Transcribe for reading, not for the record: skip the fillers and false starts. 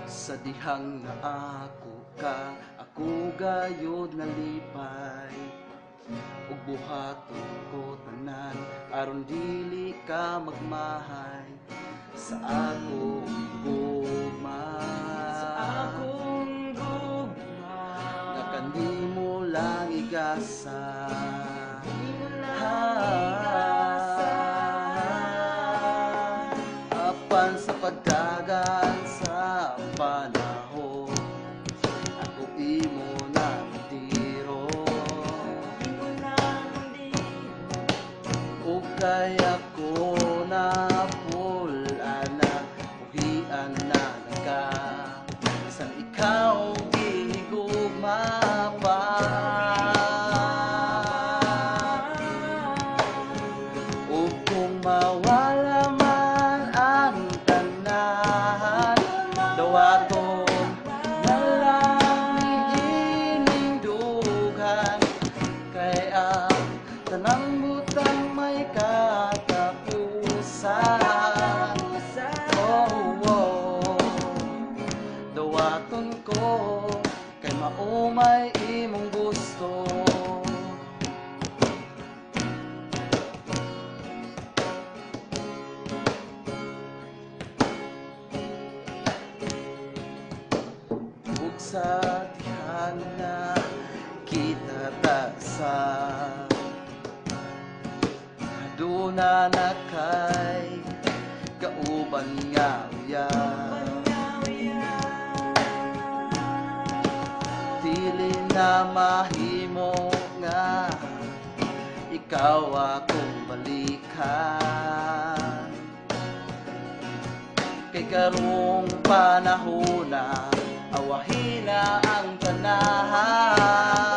Sa dihang na ako ka, ako gayod nalipay. Ug buhaton ko tanan, aron dili ka magmahay sa akong gugma. Nga kanimo lang igasa. Apan sa pagdagan sa panahon, ako imo nagtiro. O kaya ko na pulana, uhian na ka, bisan ikaw gihigugma pa. O kung mawala man ang tanan, dawaton na lang ining dughan, kay ang tanang butang may katapusan. Oh, oh, dawaton ko kay maumay imong gusto. Ug sa dihang na kita sa aduna na kay kauban nga uyan, dili na mahimo nga ikaw akong balikan. Kay karong panahon na awahin na ang tanan.